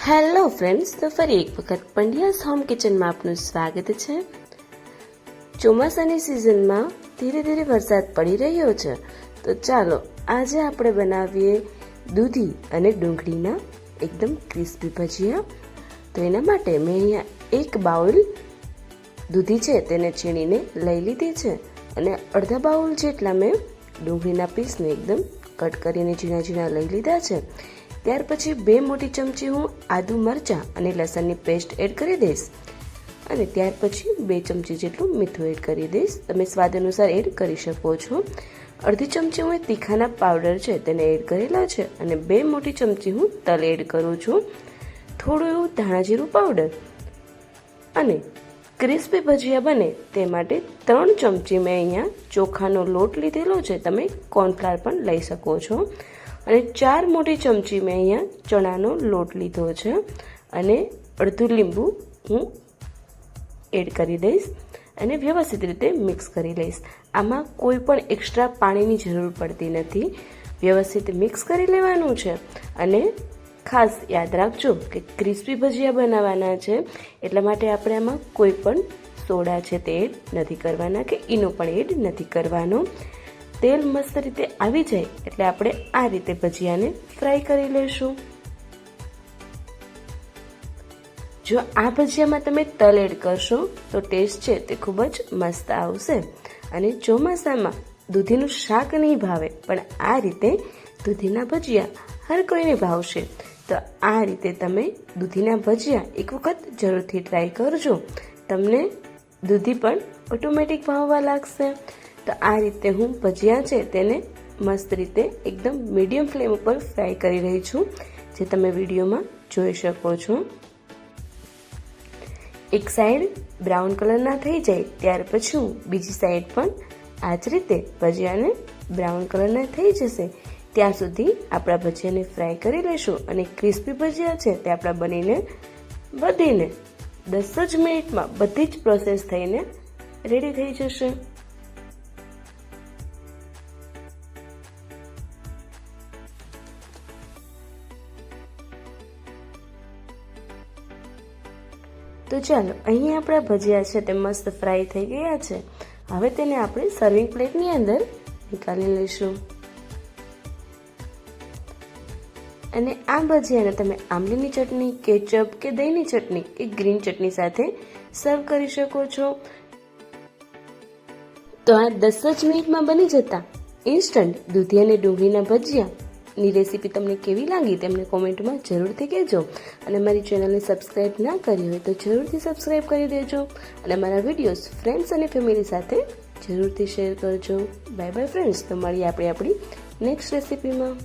Hello friends, તો ફરી એક વખત પંડ્યાસ હોમ કિચનમાં આપનું સ્વાગત છે। ચોમાસાની સિઝનમાં ધીરે ધીરે વરસાદ પડી રહ્યો છે, તો ચાલો આજે આપણે બનાવીએ દૂધી અને ડુંગળીના એકદમ ક્રિસ્પી ભજીયા। તો એના માટે મેં અહીંયા એક બાઉલ દૂધી છે તેને છીણીને લઈ લીધી છે અને અડધા બાઉલ જેટલા મેં ડુંગળીના પીસને એકદમ કટ કરીને ઝીણા ઝીણા લઈ લીધા છે। ત્યાર પછી 2 મોટી ચમચી હું આદુ મરચાં અને લસણની પેસ્ટ એડ કરી દઈશ અને ત્યાર પછી 2 ચમચી જેટલું મીઠું એડ કરી દઈશ। તમે સ્વાદ અનુસાર એડ કરી શકો છો। અડધી ચમચી હું તીખાના પાવડર છે તેને એડ કરેલા છે અને 2 મોટી ચમચી હું તલ એડ કરું છું, થોડું એવું ધાણા જીરું પાવડર અને ક્રિસ્પી ભજીયા બને તે માટે 3 ચમચી મેં અહીંયા ચોખાનો લોટ લીધેલો છે, તમે કોર્નફ્લાવર પણ લઈ શકો છો અને 4 મોટી ચમચી મેં અહીંયા ચણાનો લોટ લીધો છે અને અડધું લીંબુ હું એડ કરી દઈશ અને વ્યવસ્થિત રીતે મિક્સ કરી લઈશ। આમાં કોઈ પણ એક્સ્ટ્રા પાણીની જરૂર પડતી નથી, વ્યવસ્થિત મિક્સ કરી લેવાનું છે અને ખાસ યાદ રાખજો કે ક્રિસ્પી ભજીયા બનાવવાના છે એટલા માટે આપણે આમાં કોઈ પણ સોડા છે તે એડ નથી કરવાના કે ઈનો પણ એડ નથી કરવાનો। તેલ મસ્ત રીતે આવી જાય એટલે આપણે આ રીતે ભજીયાને ફ્રાય કરી લઈશું। જો આ ભજીયામાં તમે તલ એડ કરશો તો ટેસ્ટ છે તે ખૂબ જ મસ્ત આવશે અને ચોમાસામાં દૂધીનું શાક નહીં ભાવે પણ આ રીતે દૂધીના ભજીયા હર કોઈને ભાવશે। તો આ રીતે તમે દૂધીના ભજીયા એક વખત જરૂરથી ટ્રાય કરજો, તમને દૂધી પણ ઓટોમેટિક ભાવવા લાગશે। તો આ રીતે હું ભજીયા છે તેને મસ્ત રીતે એકદમ મીડિયમ ફ્લેમ ઉપર ફ્રાય કરી રહી છું, જે તમે વિડીયોમાં જોઈ શકો છો। એક સાઈડ બ્રાઉન કલરના થઈ જાય ત્યાર પછી હું બીજી સાઈડ પણ આ જ રીતે ભજીયાને બ્રાઉન કલરના થઈ જશે ત્યાં સુધી આપણા ભજીયાને ફ્રાય કરી લઈશું અને ક્રિસ્પી ભજીયા છે તે આપણા બનીને વધીને 10 જ મિનિટમાં બધી જ પ્રોસેસ થઈને રેડી થઈ જશે। તો ચાલો અહીં આપણા ભજીયા છે તે મસ્ત ફ્રાય થઈ ગયા છે, હવે તેને આપણે સર્વિંગ પ્લેટની અંદર નીકાળી લઈશું અને આ ભજીયાને તમે આંબલીની ચટણી, કેચઅપ કે દહીંની ચટણી કે ગ્રીન ચટણી સાથે સર્વ કરી શકો છો। તો આ 10 જ મિનિટમાં બની જતા ઇન્સ્ટન્ટ દૂધી અને ડુંગળીના ભજીયાની રેસીપી તમને કેવી લાગી તેમને કોમેન્ટમાં જરૂરથી કહેજો અને મારી ચેનલને સબસ્ક્રાઈબ ના કરી હોય તો જરૂરથી સબસ્ક્રાઈબ કરી દેજો અને મારા વિડીયોઝ ફ્રેન્ડ્સ અને ફેમિલી સાથે જરૂરથી શેર કરજો। બાય બાય ફ્રેન્ડ્સ, તો મળીએ આપણે આપણી નેક્સ્ટ રેસીપીમાં।